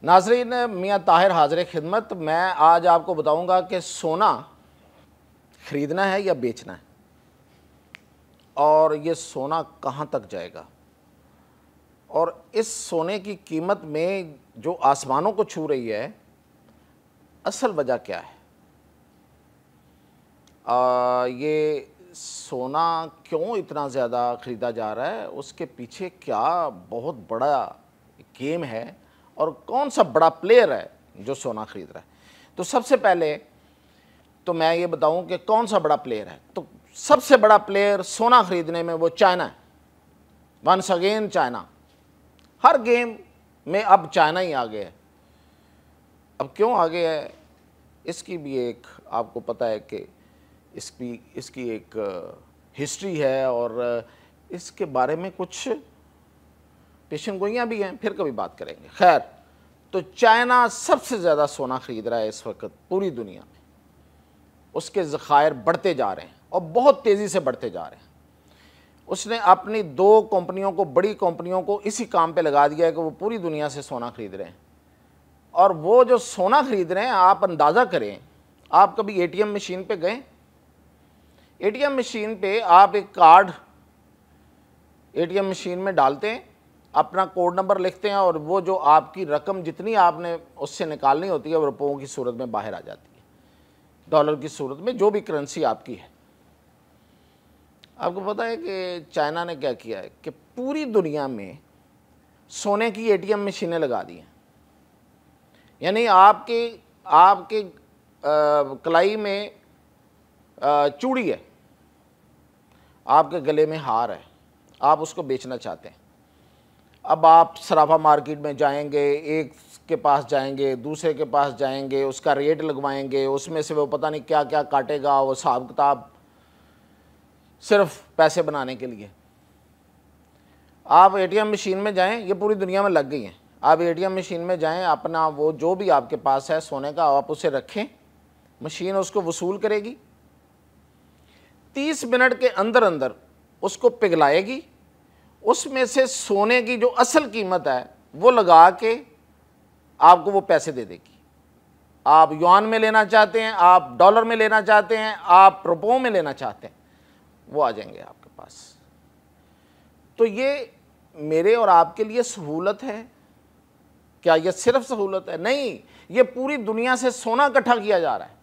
नाज़रीन, मियाँ ताहिर हाज़िर खिदमत। मैं आज आपको बताऊंगा कि सोना ख़रीदना है या बेचना है, और ये सोना कहाँ तक जाएगा, और इस सोने की कीमत में जो आसमानों को छू रही है, असल वजह क्या है। ये सोना क्यों इतना ज़्यादा ख़रीदा जा रहा है, उसके पीछे क्या बहुत बड़ा गेम है, और कौन सा बड़ा प्लेयर है जो सोना ख़रीद रहा है। तो सबसे पहले तो मैं ये बताऊं कि कौन सा बड़ा प्लेयर है। तो सबसे बड़ा प्लेयर सोना ख़रीदने में वो चाइना है। वंस अगेन चाइना, हर गेम में अब चाइना ही आगे है। अब क्यों आगे है, इसकी भी एक आपको पता है कि इसकी एक हिस्ट्री है, और इसके बारे में कुछ पेशन गोइयाँ भी हैं, फिर कभी बात करेंगे। खैर, तो चाइना सबसे ज़्यादा सोना ख़रीद रहा है इस वक्त पूरी दुनिया में। उसके ज़खायर बढ़ते जा रहे हैं और बहुत तेज़ी से बढ़ते जा रहे हैं। उसने अपनी दो कंपनियों को, बड़ी कंपनियों को इसी काम पे लगा दिया है कि वो पूरी दुनिया से सोना ख़रीद रहे हैं। और वो जो सोना ख़रीद रहे हैं, आप अंदाज़ा करें, आप कभी एटीएम मशीन पे गए? एटीएम मशीन पे आप एक कार्ड एटीएम मशीन में डालते हैं, अपना कोड नंबर लिखते हैं, और वो जो आपकी रकम जितनी आपने उससे निकालनी होती है वो रुपयों की सूरत में बाहर आ जाती है, डॉलर की सूरत में, जो भी करेंसी आपकी है। आपको पता है कि चाइना ने क्या किया है कि पूरी दुनिया में सोने की एटीएम मशीनें लगा दी हैं। यानी आपके कलाई में चूड़ी है, आपके गले में हार है, आप उसको बेचना चाहते हैं। अब आप सराफा मार्केट में जाएंगे, एक के पास जाएंगे, दूसरे के पास जाएंगे, उसका रेट लगवाएंगे, उसमें से वो पता नहीं क्या क्या काटेगा, वो हिसाब किताब, सिर्फ पैसे बनाने के लिए। आप एटीएम मशीन में जाएं, ये पूरी दुनिया में लग गई हैं। आप एटीएम मशीन में जाएं, अपना वो जो भी आपके पास है सोने का, आप उसे रखें, मशीन उसको वसूल करेगी, 30 मिनट के अंदर अंदर उसको पिघलाएगी, उसमें से सोने की जो असल कीमत है वो लगा के आपको वो पैसे दे देगी। आप युआन में लेना चाहते हैं, आप डॉलर में लेना चाहते हैं, आप रुपयों में लेना चाहते हैं, वो आ जाएंगे आपके पास। तो ये मेरे और आपके लिए सहूलत है क्या? ये सिर्फ सहूलत है? नहीं, ये पूरी दुनिया से सोना इकट्ठा किया जा रहा है,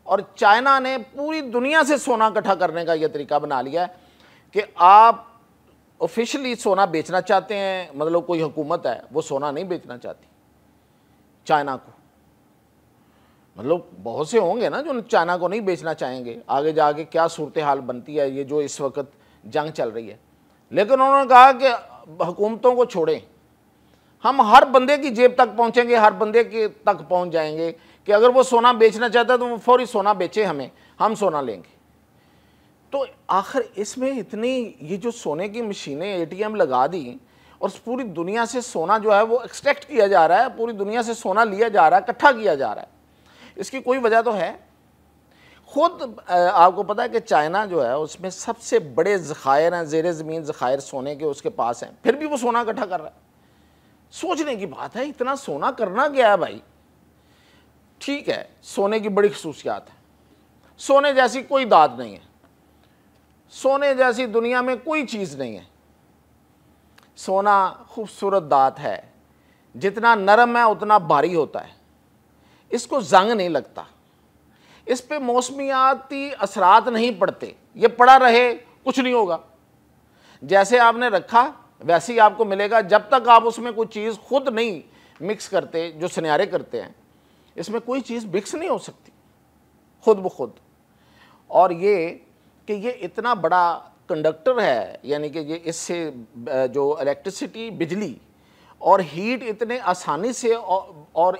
और चाइना ने पूरी दुनिया से सोना इकट्ठा करने का यह तरीका बना लिया है कि आप ऑफिशियली सोना बेचना चाहते हैं, मतलब कोई हुकूमत है वो सोना नहीं बेचना चाहती चाइना को। मतलब बहुत से होंगे ना जो चाइना को नहीं बेचना चाहेंगे, आगे जाके क्या सूरत हाल बनती है, ये जो इस वक्त जंग चल रही है। लेकिन उन्होंने कहा कि हुकूमतों को छोड़ें, हम हर बंदे की जेब तक पहुंचेंगे, हर बंदे के तक पहुंच जाएंगे कि अगर वो सोना बेचना चाहता है तो वो फौरी सोना बेचे हमें, हम सोना लेंगे। तो आखिर इसमें इतनी ये जो सोने की मशीनें एटीएम लगा दी, और पूरी दुनिया से सोना जो है वो एक्सट्रैक्ट किया जा रहा है, पूरी दुनिया से सोना लिया जा रहा है, इकट्ठा किया जा रहा है, इसकी कोई वजह तो है। खुद आपको पता है कि चाइना जो है उसमें सबसे बड़े ज़खायर हैं, ज़ेर ज़मीन ज़खायर सोने के उसके पास हैं, फिर भी वो सोना इकट्ठा कर रहा है। सोचने की बात है, इतना सोना करना क्या है भाई। ठीक है, सोने की बड़ी खसूसियात है, सोने जैसी कोई दाद नहीं है, सोने जैसी दुनिया में कोई चीज़ नहीं है। सोना खूबसूरत दात है, जितना नरम है उतना भारी होता है, इसको जंग नहीं लगता, इस पे मौसमियाती असरात नहीं पड़ते, ये पड़ा रहे कुछ नहीं होगा। जैसे आपने रखा वैसे ही आपको मिलेगा, जब तक आप उसमें कोई चीज़ खुद नहीं मिक्स करते, जो सुनहरे करते हैं, इसमें कोई चीज़ मिक्स नहीं हो सकती खुद ब खुद। और ये कि ये इतना बड़ा कंडक्टर है, यानी कि ये इससे जो इलेक्ट्रिसिटी, बिजली और हीट इतने आसानी से और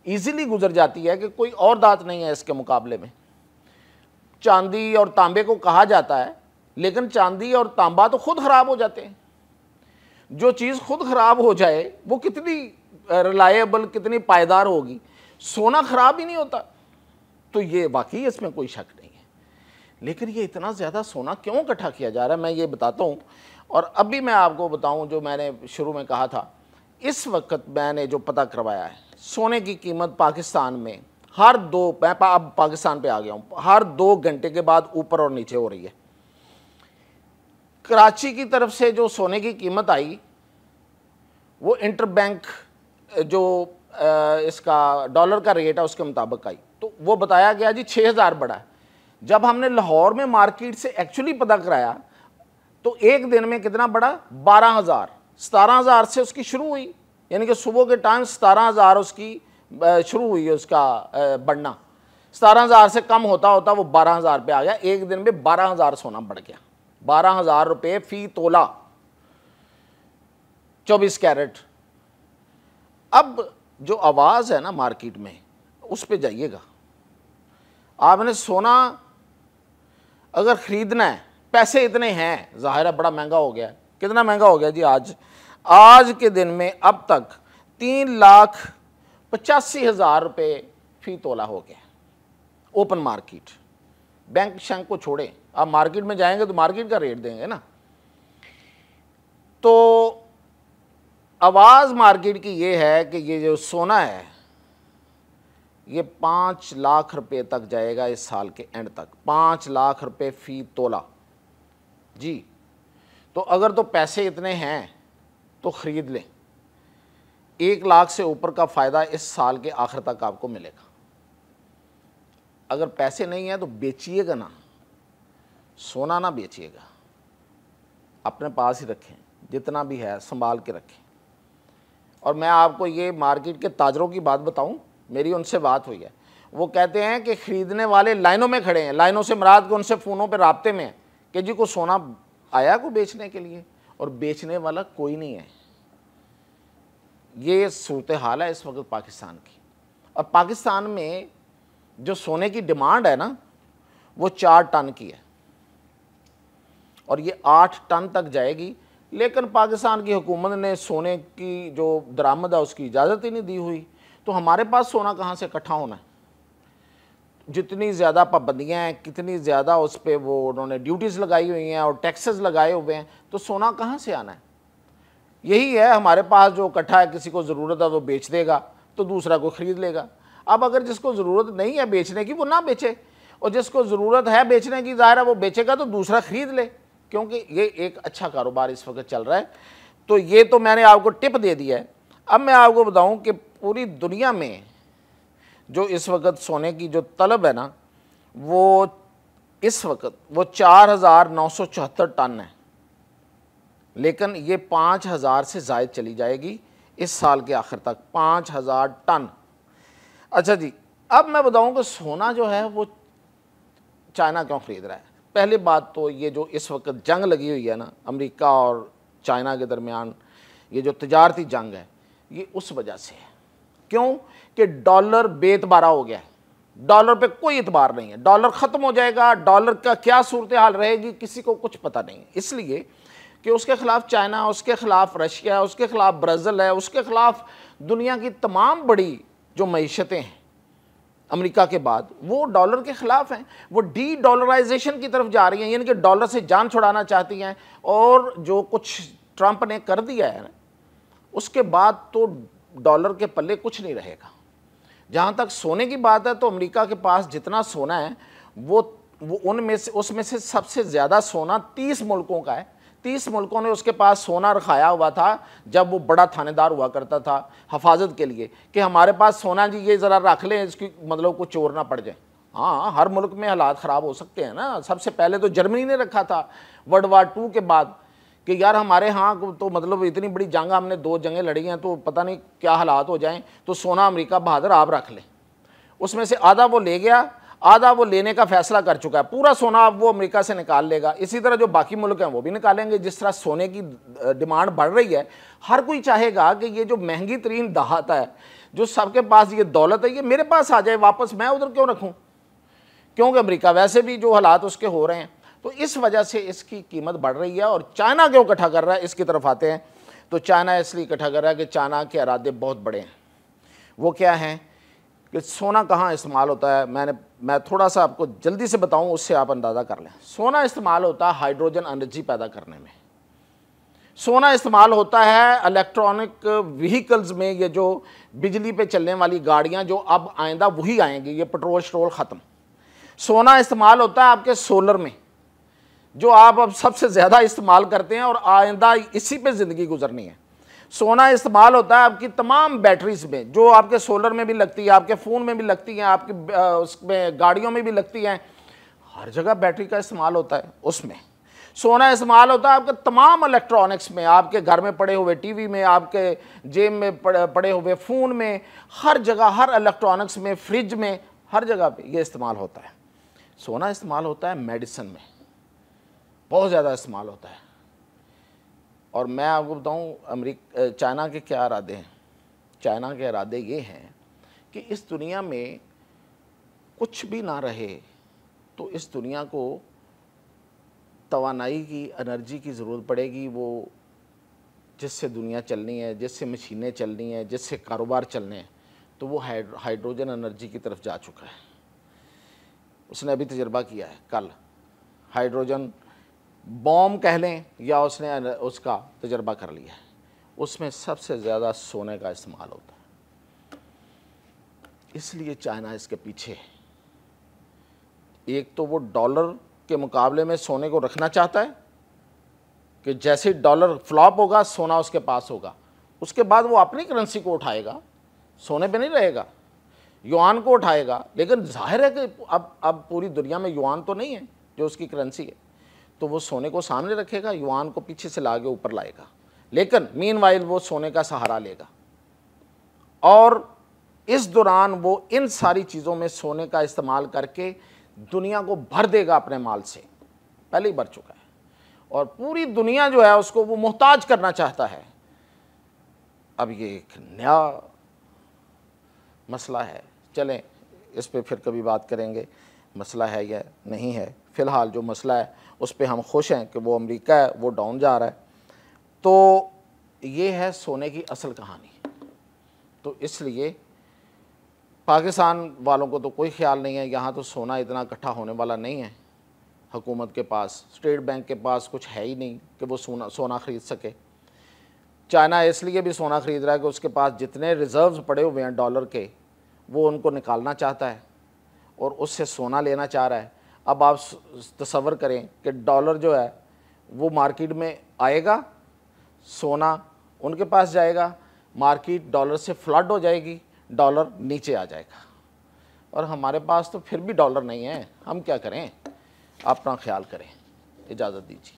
इजीली गुजर जाती है कि कोई और दात नहीं है इसके मुकाबले में। चांदी और तांबे को कहा जाता है, लेकिन चांदी और तांबा तो खुद ख़राब हो जाते हैं। जो चीज़ खुद ख़राब हो जाए वो कितनी रिलायबल, कितनी पायदार होगी। सोना ख़राब ही नहीं होता। तो ये वाकई इसमें कोई शक नहीं है। लेकिन ये इतना ज़्यादा सोना क्यों इकट्ठा किया जा रहा है, मैं ये बताता हूँ। और अभी मैं आपको बताऊँ, जो मैंने शुरू में कहा था इस वक्त मैंने जो पता करवाया है, सोने की कीमत पाकिस्तान में हर दो, मैं अब पाकिस्तान पे आ गया हूँ, हर 2 घंटे के बाद ऊपर और नीचे हो रही है। कराची की तरफ से जो सोने की कीमत आई वो इंटरबैंक जो इसका डॉलर का रेट है उसके मुताबिक आई, तो वो बताया गया जी 6000 बढ़ा है। जब हमने लाहौर में मार्केट से एक्चुअली पता कराया तो एक दिन में कितना बढ़ा, 12000, 17000 से उसकी शुरू हुई, यानी कि सुबह के टाइम 17000 उसकी शुरू हुई है उसका बढ़ना। 17000 से कम होता होता वो 12000 पे आ गया। एक दिन में 12000 सोना बढ़ गया, 12000 रुपये फी तोला, 24 कैरेट। अब जो आवाज़ है ना मार्केट में, उस पे जाइएगा। आपने सोना अगर ख़रीदना है, पैसे इतने हैं, ज़ाहिर है बड़ा महंगा हो गया है। कितना महंगा हो गया जी? आज के दिन में अब तक 3,85,000 रुपये फी तोला हो गया ओपन मार्केट। बैंक शैंक को छोड़ें, आप मार्केट में जाएंगे तो मार्केट का रेट देंगे ना। तो आवाज़ मार्केट की ये है कि ये जो सोना है ये 5 लाख रुपए तक जाएगा इस साल के एंड तक, 5 लाख रुपए फी तोला जी। तो अगर तो पैसे इतने हैं तो ख़रीद लें, 1 लाख से ऊपर का फ़ायदा इस साल के आखिर तक आपको मिलेगा। अगर पैसे नहीं हैं तो बेचिएगा ना, सोना ना बेचिएगा, अपने पास ही रखें, जितना भी है संभाल के रखें। और मैं आपको ये मार्केट के ताजरों की बात बताऊं, मेरी उनसे बात हुई है, वो कहते हैं कि ख़रीदने वाले लाइनों में खड़े हैं। लाइनों से मुराद के उनसे फ़ोनों पे राब्ते में हैं कि जी को सोना आया को बेचने के लिए, और बेचने वाला कोई नहीं है। ये सूरत हाल है इस वक्त पाकिस्तान की। और पाकिस्तान में जो सोने की डिमांड है ना वो 4 टन की है और ये 8 टन तक जाएगी। लेकिन पाकिस्तान की हुकूमत ने सोने की जो दरामद है उसकी इजाज़त ही नहीं दी हुई, तो हमारे पास सोना कहाँ से इकट्ठा होना है? जितनी ज़्यादा पाबंदियाँ हैं, कितनी ज़्यादा उस पर वो उन्होंने ड्यूटीज़ लगाई हुई हैं और टैक्सेस लगाए हुए हैं, तो सोना कहाँ से आना है? यही है हमारे पास जो इकट्ठा है, किसी को ज़रूरत है वो बेच देगा तो दूसरा को ख़रीद लेगा। अब अगर जिसको ज़रूरत नहीं है बेचने की वो ना बेचे, और जिसको ज़रूरत है बेचने की ज़ाहिर है वो बेचेगा तो दूसरा ख़रीद ले, क्योंकि ये एक अच्छा कारोबार इस वक्त चल रहा है। तो ये तो मैंने आपको टिप दे दिया है। अब मैं आपको बताऊं कि पूरी दुनिया में जो इस वक्त सोने की जो तलब है ना वो इस वक्त वो 4,974 टन है, लेकिन ये 5,000 से ज़ायद चली जाएगी इस साल के आखिर तक, 5,000 टन। अच्छा जी, अब मैं बताऊं कि सोना जो है वो चाइना क्यों ख़रीद रहा है। पहली बात तो ये जो इस वक्त जंग लगी हुई है ना अमेरिका और चाइना के दरमियान, ये जो तजारती जंग है ये उस वजह से है। क्यों कि डॉलर बेतबारा हो गया है, डॉलर पे कोई इतबार नहीं है, डॉलर ख़त्म हो जाएगा, डॉलर का क्या सूरत हाल रहेगी किसी को कुछ पता नहीं है। इसलिए कि उसके ख़िलाफ़ चाइना, उसके ख़िलाफ़ रशिया, उसके ख़िलाफ़ ब्राज़ील है, उसके ख़िलाफ़ दुनिया की तमाम बड़ी जो मईशतें हैं अमेरिका के बाद वो डॉलर के ख़िलाफ़ हैं। वो डी डॉलराइजेशन की तरफ जा रही हैं, यानी कि डॉलर से जान छुड़ाना चाहती हैं। और जो कुछ ट्रंप ने कर दिया है उसके बाद तो डॉलर के पल्ले कुछ नहीं रहेगा। जहाँ तक सोने की बात है तो अमेरिका के पास जितना सोना है वो उनमें से उसमें से सबसे ज़्यादा सोना 30 मुल्कों का है। 30 मुल्कों ने उसके पास सोना रखाया हुआ था जब वो बड़ा थानेदार हुआ करता था हफाजत के लिए, कि हमारे पास सोना जी ये ज़रा रख लें, इसकी मतलब कुछ चोर ना पड़ जाए। हाँ, हर मुल्क में हालात ख़राब हो सकते हैं ना। सबसे पहले तो जर्मनी ने रखा था वर्ल्ड वार 2 के बाद कि यार हमारे यहाँ तो मतलब इतनी बड़ी जंग, हमने 2 जंगें लड़ी हैं तो पता नहीं क्या हालात हो जाएं, तो सोना अमेरिका बहादुर आप रख लें। उसमें से आधा वो ले गया, आधा वो लेने का फैसला कर चुका है, पूरा सोना अब वो अमेरिका से निकाल लेगा। इसी तरह जो बाकी मुल्क हैं वो भी निकालेंगे। जिस तरह सोने की डिमांड बढ़ रही है, हर कोई चाहेगा कि ये जो महंगी तरीन दहात है, जो सबके पास ये दौलत है, ये मेरे पास आ जाए वापस, मैं उधर क्यों रखूँ? क्योंकि अमेरिका वैसे भी जो हालात उसके हो रहे हैं, तो इस वजह से इसकी कीमत बढ़ रही है। और चाइना क्यों इकट्ठा कर रहा है, इसकी तरफ आते हैं। तो चाइना इसलिए इकट्ठा कर रहा है कि चाइना के इरादे बहुत बड़े हैं। वो क्या हैं कि सोना कहाँ इस्तेमाल होता है, मैं थोड़ा सा आपको जल्दी से बताऊं, उससे आप अंदाज़ा कर लें। सोना इस्तेमाल होता है हाइड्रोजन एनर्जी पैदा करने में। सोना इस्तेमाल होता है इलेक्ट्रॉनिक व्हीकल्स में, ये जो बिजली पे चलने वाली गाड़ियां जो अब आइंदा वही आएंगी, ये पेट्रोल स्ट्रोल ख़त्म। सोना इस्तेमाल होता है आपके सोलर में, जो आप अब सबसे ज़्यादा इस्तेमाल करते हैं और आइंदा इसी पे ज़िंदगी गुजरनी है। सोना इस्तेमाल होता है आपकी तमाम बैटरीज में, जो आपके सोलर में भी लगती है, आपके फ़ोन में भी लगती हैं, आपकी उसमें गाड़ियों में भी लगती हैं, हर जगह बैटरी का इस्तेमाल होता है उसमें। सोना इस्तेमाल होता है आपके तमाम इलेक्ट्रॉनिक्स में, आपके घर में पड़े हुए टीवी में, आपके जेब में पड़े हुए फ़ोन में, हर जगह, हर इलेक्ट्रॉनिक्स में, फ्रिज में, हर जगह पे ये इस्तेमाल होता है। सोना इस्तेमाल होता है मेडिसिन में, बहुत ज़्यादा इस्तेमाल होता है। और मैं आपको बताऊँ चाइना के क्या इरादे हैं। चाइना के इरादे ये हैं कि इस दुनिया में कुछ भी ना रहे तो इस दुनिया को तवानाई की, एनर्जी की ज़रूरत पड़ेगी, वो जिससे दुनिया चलनी है, जिससे मशीनें चलनी है, जिससे कारोबार चलने हैं, तो वो हाइड्रोजन एनर्जी की तरफ जा चुका है। उसने अभी तजर्बा किया है, कल हाइड्रोजन बॉम्ब कह लें या उसने उसका तजर्बा कर लिया है। उसमें सबसे ज़्यादा सोने का इस्तेमाल होता है, इसलिए चाइना इसके पीछे है। एक तो वो डॉलर के मुकाबले में सोने को रखना चाहता है कि जैसे डॉलर फ्लॉप होगा सोना उसके पास होगा, उसके बाद वो अपनी करेंसी को उठाएगा, सोने पे नहीं रहेगा, युआन को उठाएगा। लेकिन जाहिर है कि अब पूरी दुनिया में युआन तो नहीं है जो उसकी करेंसी है, तो वो सोने को सामने रखेगा, युआन को पीछे से लाके ऊपर लाएगा, लेकिन मीनवाइल वो सोने का सहारा लेगा। और इस दौरान वो इन सारी चीज़ों में सोने का इस्तेमाल करके दुनिया को भर देगा अपने माल से, पहले ही भर चुका है। और पूरी दुनिया जो है उसको वो मोहताज करना चाहता है। अब ये एक नया मसला है, चलें इस पे फिर कभी बात करेंगे, मसला है या नहीं है। फ़िलहाल जो मसला है उस पे हम खुश हैं कि वो अमेरिका है, वो डाउन जा रहा है। तो ये है सोने की असल कहानी। तो इसलिए पाकिस्तान वालों को तो कोई ख्याल नहीं है, यहाँ तो सोना इतना इकट्ठा होने वाला नहीं है। हुकूमत के पास, स्टेट बैंक के पास कुछ है ही नहीं कि वो सोना ख़रीद सके। चाइना इसलिए भी सोना ख़रीद रहा है कि उसके पास जितने रिज़र्व्स पड़े हुए हैं डॉलर के, वो उनको निकालना चाहता है और उससे सोना लेना चाह रहा है। अब आप तसव्वुर करें कि डॉलर जो है वो मार्केट में आएगा, सोना उनके पास जाएगा, मार्केट डॉलर से फ्लड हो जाएगी, डॉलर नीचे आ जाएगा। और हमारे पास तो फिर भी डॉलर नहीं है, हम क्या करें? अपना ख्याल करें। इजाज़त दीजिए।